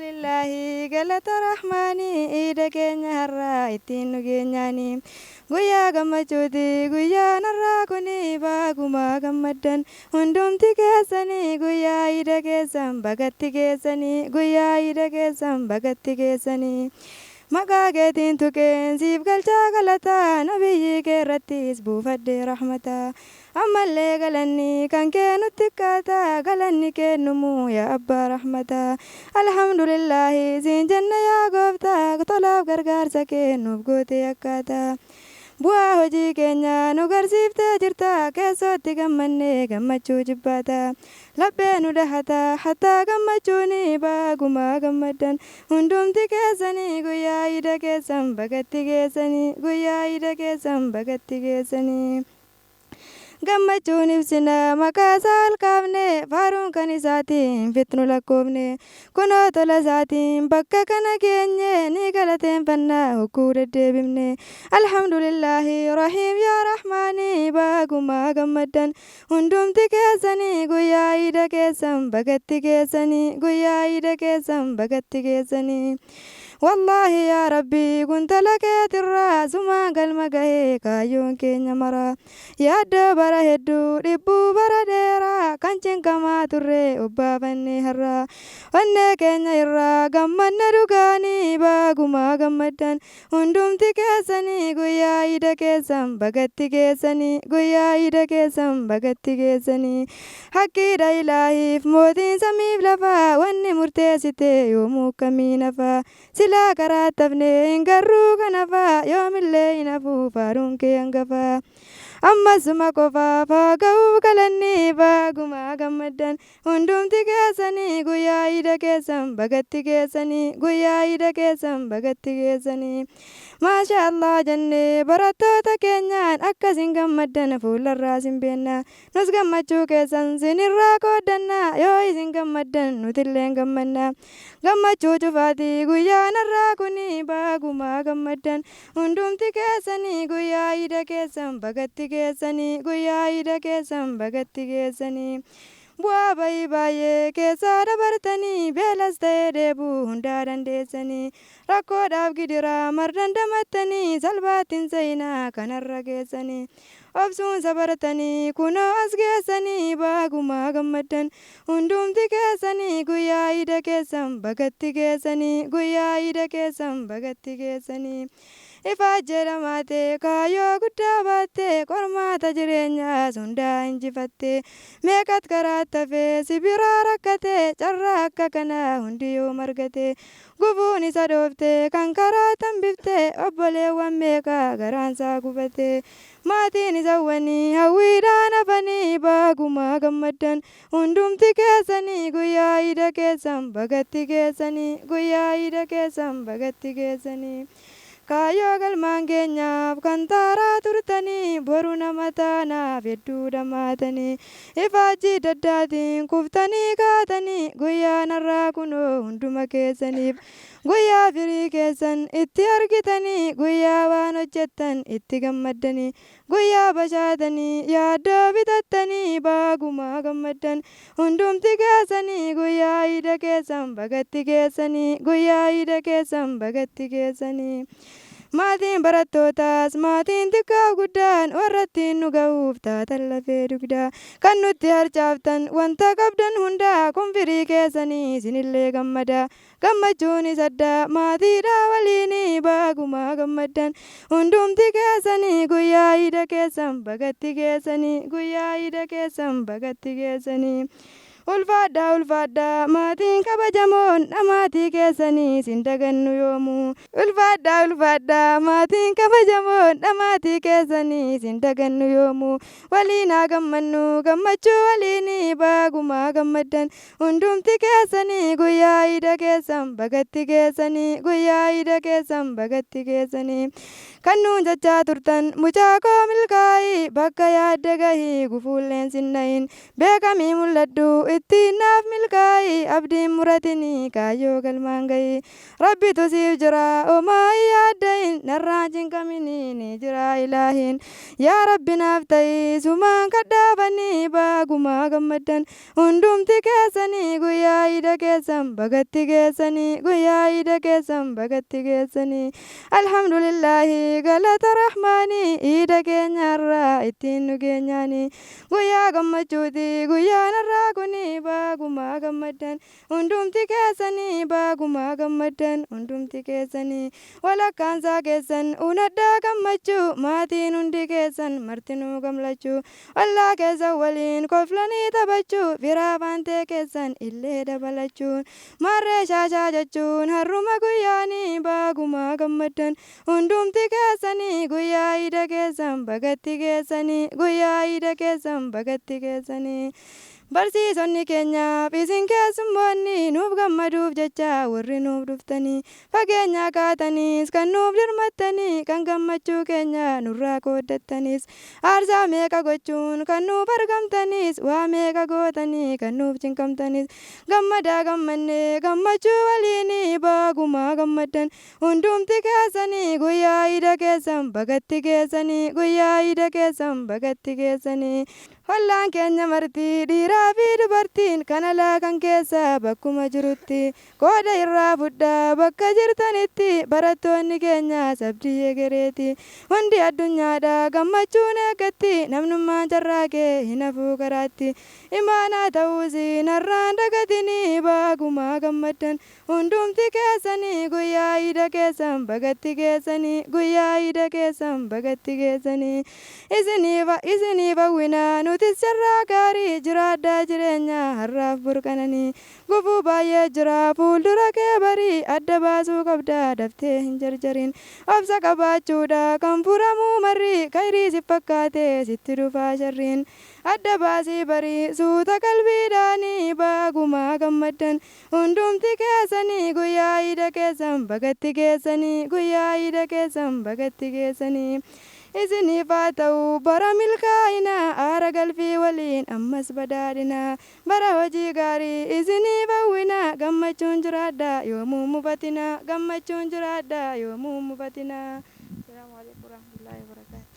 Alhamdulillahi galata rahmani ida keenya har'a ittiin nu geenyaani guyyaa gammachuuti guyyaa narraa kuni baaguma gammaddan hundumti keessanii guyyaa ida keessan bagatti keessanii guyyaa ida keessan bagatti keessanii maqaa keetiin tuqeen siif galchaa galataa nabiyyi kee irrattis buufadhee rahmataa ammallee galanni kan kee nutti akkaataa galanni kennumu yaa abbaa rahmataa alhamdulillahi siin jenna yaa gooftaa tolaaf gargaarsa kennuuf gootee akkaataa bu'aa hojii keenya nu garsiiftee jirta keessootti gammannee gammachuu jibbaata laphee nu dahata hattaa gammachuuni baaguma gammaddan hundumti keessanii guyyaa ida keessan bagatti keessanii guyyaa ida keessan bagatti keessanii gammachuun ibsina maqaa isaa alkaafne faaruun kan isaatiin fitnu lakkoofne kunoo tola isaatiin bakka kana geenye ni galateeffannaa hogguu deddeebifne alhamdulillahi rahiim yaa rahmaanii baaguma gammaddan hundumti keessanii guyyaa ida keessan bagatti keessanii guyyaa ida keessan bagatti keessanii والله يا ربي كنت لك ترى سما قلما قهي كايون كينيا مرا يا دبر هدو ربو برديرا كانچن كما ترى أبا فني هرا فني كينيا يرا غمان ندوغاني باغما غمدان هندوم تكيسني غويا إيدا كيسم بغتي كيسني غويا إيدا كيسم بغتي كيسني حقي دا إلهي فموتين سميف لفا واني مرتسيتي يومو كمينفا sila karatafne ingarru kanafa yoomillee inafu faaruun kee hangafa ammasuma qofa faaga'uu galanni baaguma gammaddan hundumti keessanii guyyaa ida keessan bagatti keessanii guyyaa ida keessan bagatti keessanii maasha Allah jennee barattoota keenyaan akkasin gammaddan fuularraa sin beenna nus gammachuu keessan sinirraa qooddanna yoo isin gammaddan nutilleen gammanna gammachuu cufaatii guyyaa narraa kuni baaguma gammaddan hundumti keessanii guyyaa ida keessan bagatti keessanii guyyaa ida keessan bagatti keessanii bu'aa bayii baay'ee keessaa dabartanii beelas ta'ee deebuu hundaa dandeessanii rakkoodhaaf gidiraa mardandamattanii salphaattiin seenaa kanarra geessanii obsuun sabartanii kunoo as geessanii baaguma gammaddan hundumti keessanii guyyaa ida keessan bagatti keessanii guyyaa ida keessan bagatti keessanii ifaa jedhamaate kaayoo guddaa baatte qormaata jireenyaas hundaa injifatte meeqat karaatti hafee sibiraa rakkate carraa akka kanaa hundi yoo margate gufuun isa dhoofte kan karaa tambifte obboleewwan meeqaa garaansaa gubate maatiin isawwanii hawwiidhaan hafanii baaguma gammaddan hundumti keessanii guyyaa ida keessan bagatti keessanii guyyaa ida keessan bagatti keessanii kaayoo galmaan keenyaaf kan taaraa turtanii boru nama taanaaf hedduu dhamaatanii ifaajii daddaatiin kuftanii kaatanii guyyaa narraa kunoo hunduma keessaniif guyyaa firii keessan itti argitanii guyyaa waan hojjettan itti gammaddanii guyyaa bashaatanii yaaddoo bitattanii baaguma gammaddan hundumti keessanii guyyaa ida keessan bagatti keessanii guyyaa ida keessan bagatti keessanii maatiin barattootaas maatiin xiqqaaf guddaan warrattiin nu ga'uuf taatan lafee dugdaa kan nutti harcaaftan wanta qabdan hundaa kun firii keessanii isinillee gammada gammachuunis addaa maatiidhaa waliinii baaguma gammaddan hundumti keessanii guyyaa ida keessan bagatti keessanii guyyaa ida keessan bagatti keessanii ulfaadhaa maatiin kabajamoon dhamaatii keessanii sin dagannu yoomuu ulfaadhaa maatiin kabajamoon dhamaatii keessanii sin dagannu yoomuu waliin haa gammannu gammachuu waliinii baaguma gammaddan hundumti keessanii guyyaa ida keessan bagatti keessanii guyyaa ida keessan bagatti keessanii kan nuun jechaa turtan mucaa koo milkaa'ii bakka yaadde gahii gufuulleen sinnahin beekamii mul'adhu ittiin naaf milkaa'ii abdiin muratinii kaayyoo galmaan ga'ii rabbitu siif jira omaa hin yaaddayin narraa cinqaminii ni jira ilaahiin yaa rabbi naaf ta'ii sumaan kadhaafanii baagumaa gammaddan hundumti keessanii guyyaa ida keessan bagatti geessanii guyyaa ida keessan bagatti geessanii alhamdulillahi galata rahmaanii ida keenyarraa ittiin nu geenyaanii guyyaa gammachuuti guyyaa narraa kuni baagumaa gammaddan hundumti keessanii baagumaa gammaddan hundumti keessanii walakkaansaa keessan unaddaa gammachuu maatiin hundi keessan martinuu gamlachuu ollaa keessan waliin koflanii taphachuu firaa baantee keessan illee dabalachuun marree shaashaa jechuun harruma guyyaanii baagumaa gammaddan hundumti keessanii guyyaa ida keessan bagatti geessanii guyyaa ida keessan bagatti geessanii barsiisonni keenyaaf isin keessummoonni nuuf gammaduuf jecha warri nuuf dhuftanii fageenyaa kaataniis kan nuuf dirmattanii kan gammachuu keenya nurraa qooddattanis aarsaa meeqa gochuun kan nuuf argamtanis waa meeqa gootanii kan nuuf cinqamtanis gammadaa gammannee gammachuu waliinii baagumaa gammaddan hundumti keessanii guyyaa ida keessan bagatti geessanii guyyaa ida keessan bagatti geessanii ollaan keenya martii dhiiraa fi dubartiin kan alaa kan keessa bakkuma jirutti qooda irraa fudhaa bakka jirtanitti barattoonni keenya sabdii egereeti hundi addunyaadha gammachuun eeggatti namnummaan carraaqee hin hafuu karaatti imaanaa ta'uusi narraan dagatinii baagumaa gammaddan hundumti keessanii guyyaa ida keessan bagatti geessanii guyyaa ida keessan bagatti geessanii isiniif hawwinaa nutis carraa gaarii jiraadhaa jireenya har'aaf burqananii gufuu baay'ee jira fuuldura kee barii adda baasuu qabdaa daftee hin jarjarin obsa qabaachuudha kan furamuu marrii kayrii si fakkaatee sitti dhufaa sharriin adda baasii barii suuta qalbiidhaanii baagumaa gammaddan hundumti keessanii guyyaa ida keessan bagatti geessanii guyyaa ida keessan bagatti geessanii isiniif haa ta'u bara milkaa'ina aara galfii waliin ammas badhaadhina bara hojii gaarii isiniif hawwina gammachuun jiraadha yoomuu mufatina gammachuun jiraadha yoomuu mufatina. Assalaamu alaikum warahmatullaahi wabarakaatuh.